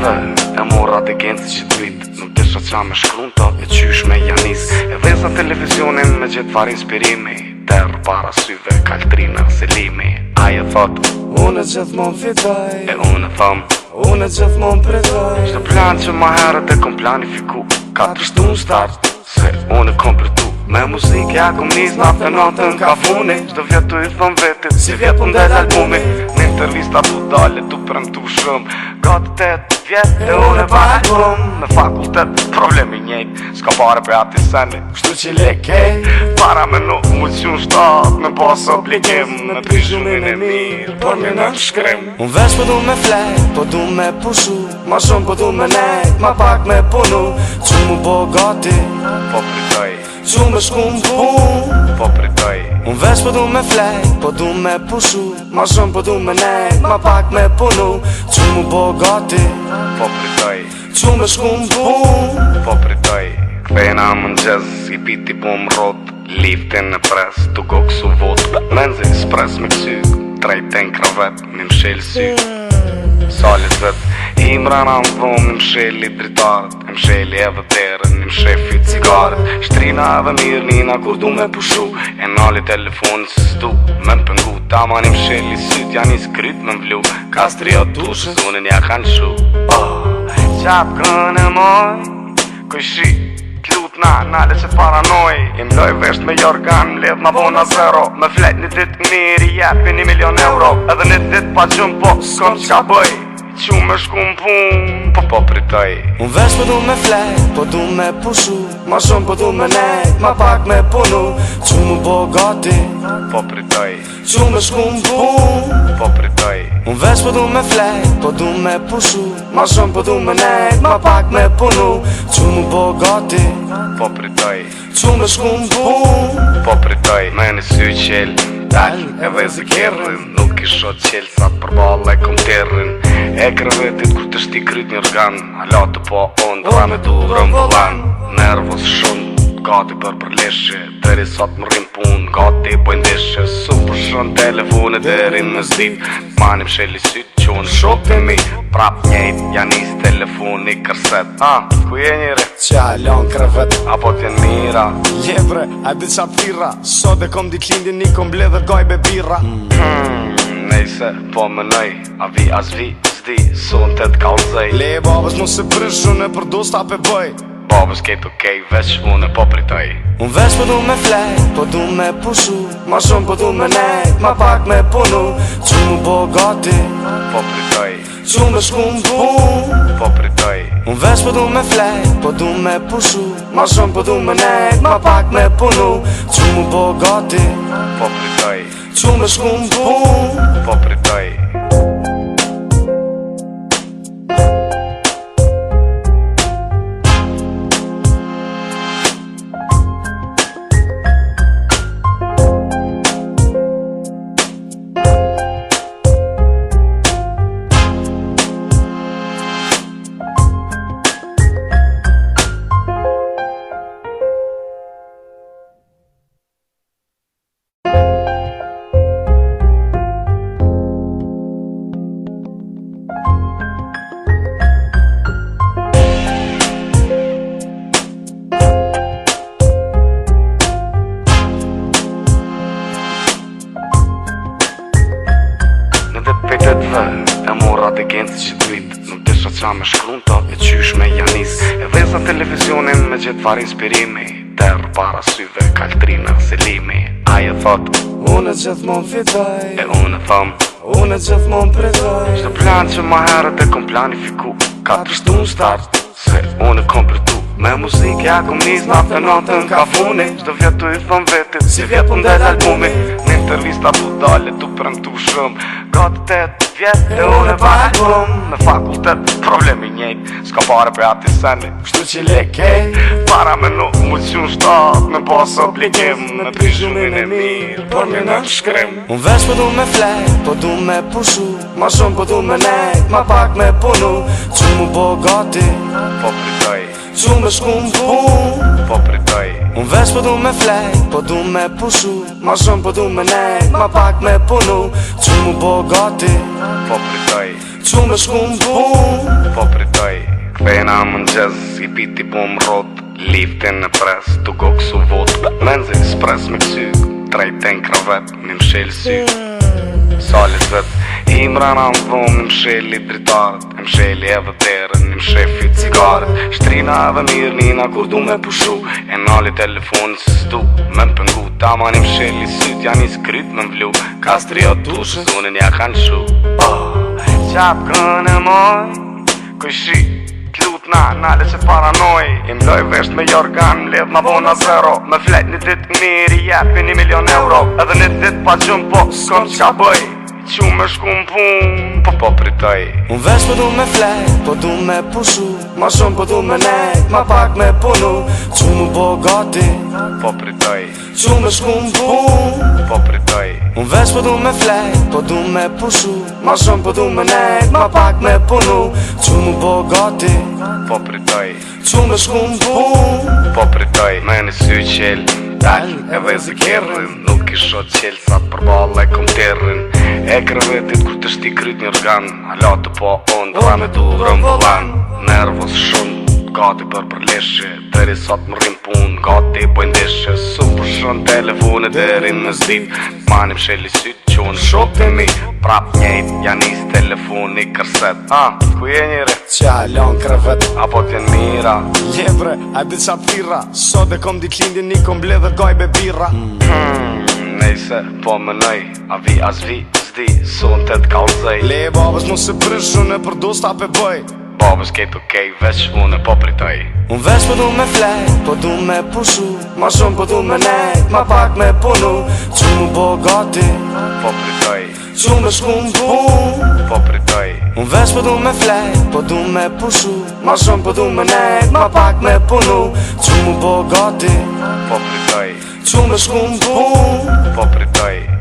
E mora të gentë që t'vit Nuk desha qa me shkrunta E qysh me janis E veza televizionin me gjithë far inspirimi Terë para syve kaltrina selimi Aje thot Unë gjithmon fitoj E unë thom Unë gjithmon pretoj Shtë plan që ma herët e kom planifiku Ka të shtu në start Se unë kompletu Me muzikë ja kom nis natë natën ka funi Shtë vjetu i thëm vetit Si vjetu ndel albumi Në intervista tu dale tu premtu shumë Gati 8 vjet e unë e pa album Me fakultet problemi njejt Ska pare për ati seni Kështu që lekej Para me nuk mullësion shtat Me pas obligim Me prishumin e mirë Por me në shkrim Unë vesh po du me flejt Po du me pushu Ma shumë po du me nejt Ma pak me punu Që mu bo gati Po pritoj Që me shku m'pun Po pritoj Unë vesh po du me flejt Po du me pushu Ma shumë po du me nejt Ma pak me punu Që mu bo gati Po pritoj Që me shku m'pun Po pritoj Kthejna më n'gjez I piti po m'rot Liftin në pres Tu go kësu vot Menzi spres me kësy Trejten kravet Mi m'shel sy Salit vet I mrena më dhom I m'sheli dritarët I m'sheli edhe terën I m'shefi cigarët Shtrina edhe mirë nina kur du me pushu E nali telefonin se s'du Me m'pëngu Taman I m'sheli syt Janë I skryt me m'vlu Kastri o dushë Zunin ja kanë shu Qap kën e moj Kuj shi T'lut nale që paranoj I mloj vesht me jorgan Mledh ma bona zero Me flet një dit mirë I jepi 1 milion euro Edhe një dit pa gjumë po s'kom qka bëj Që me shku m'pun Po pritoj Unë vesh po du me flejt Po du me pushu Ma shumë po du me nejt Ma pak me punu Që mu bo gati Po pritoj Që me shku m'pun Po pritoj Unë vesh po du me flejt Po du me pushu Ma shumë po du me nejt Ma pak me punu Që mu bo gati Po pritoj Që me shku m'pun Po pritoj Me në sy qel Dal e vezi kjerën Nuk I shot qel Sa të përbal e kom terën E krevetit kur të shti kryt një organ Hala të po on Dra me du rëmbollan Nervos shumë Gati për përleshe Deri sot më rrim pun Gati bojndeshe Super shën telefone Derin në zdit Manim sheli syt Qonë shok të mi Prap njejt Janis telefoni kërset Ku je njëre? Qalon krevet Apo t'jen mira? Ljebre, a di qa thira Sot e kom dit lindin Ni kom ble dhe gaj be birra Nejse, po më nëj A vi as vi, s'di Son të t'kallzej Le babës mu se prish Unë e për do s'ta pe bëj Babës kejt okej, veç unë e po pritoj Unë vesh po du me flejt Po du me pushu Ma shumë po du me nejt Ma pak me punu Që mu bo gati Po pritoj Që me shku m'pun Po pritoj Unë vesh po du me flejt Po du me pushu Ma shumë po du me nejt Ma pak me punu Që mu bo gati Po pritoj Që me shku m'pun Po pritoj E mora të gentë që t'vit Nuk desha qa me shkrunta E qysh me janis E veza televizionin me gjithë far inspirimi Terë para syve kaltrina selimi Aje thot Unë gjithmon fitoj E unë thom Unë gjithmon pretoj Shtë plan që ma herët e kom planifiku Ka të shtu në start Se unë kompletu Me muzikë ja kom nis natë natën ka funi Shtë vjetu I thëm vetit Si vjetu ndel albumi Në intervista tu dale tu premtu shumë Gati 8 vjet e unë e pa album Me fakultet problemi njejt Ska pare për ati seni Kështu që lekej Para me nuk mullësion shtat Me pas obligim Me prishumin e mirë Por me në shkrim Unë vesh po du me flejt Po du me pushu Ma shumë po du me nejt Ma pak me punu Që mu bo gati Po pritoj Qu me shku m'pun Po pritoj Unë veç po du me flejt, po du me pushu Ma shumë po du me nejt, ma pak me punu Qu mu bo gati Po pritoj Qu me shku m'pun Po pritoj Kthejna mëngjes, i piti po m'rot Liftin në pres, tu goksu vot Menzi spres me kësy Trejten kravet, mi mshel sy Salit vet Imrana më dhomë, mi msheli dritarët Mi msheli edhe derën, mi mshefi cigarët Shtrina edhe mirë nina kur du me pushu E nali telefonin se s'du me m'pëngu Tama një msheli syt, janë i skryt me m'vlu Kastri o dushë, zunin ja kanë shu Qap kënë e moj Kujshi t'lut nale që paranoj I mloj vesht me jorgan, mledh ma bona zero Me flet një dit miri, jepi 1 milion euro Edhe një dit pa gjumë po, s'kom qa bëj Qu me shku m'pun, po pritoj Unë veç po du me flejt, po du me pushu Ma shumë po du me nejt, ma pak me punu Qu mu bo gati Po pritoj Qu me shku m'pun Po pritoj Unë veç po du me flejt, po du me pushu Ma shumë po du me nejt, ma pak me punu Qu mu bo gati Po pritoj Qu me shku m'pun Po pritoj Me në sy qel Dal e vezi kjerën Nuk i shot qel sa përbal e kom terën E krevetit kur të shti kryt një organ Hala të po on Dra me durën volan Nervos shumë Gati për përleshe Deri sot më rrim pun Gati bojndeshe Su përshon telefone deri në zdit Manim sheli syt qonë shok të mi Prap njejt janis telefoni kërset Ku je njëre? Qa lon krevet Apo t'jen mira? Ljebre, a di qa thira Sot e kom dit lindin një kom ble dhe gajbe birra Nejse, po mënoj A vi as vi, s'di, son të t'kallzej Le babës mu se prish unë e për do s'ta pe bëj Babës kejt okej, veç unë e po pritoj Unë veç po du me flejt, po du me pushu Ma shumë po du me nejt, ma pak me punu Qu mu bo gati Po pritoj Qu me shku m'pun Po pritoj Unë veç po du me flejt, po du me pushu Ma shumë po du me nejt, ma pak me punu Qu mu bo gati Po pritoj Qu me shku m'pun Po pritoj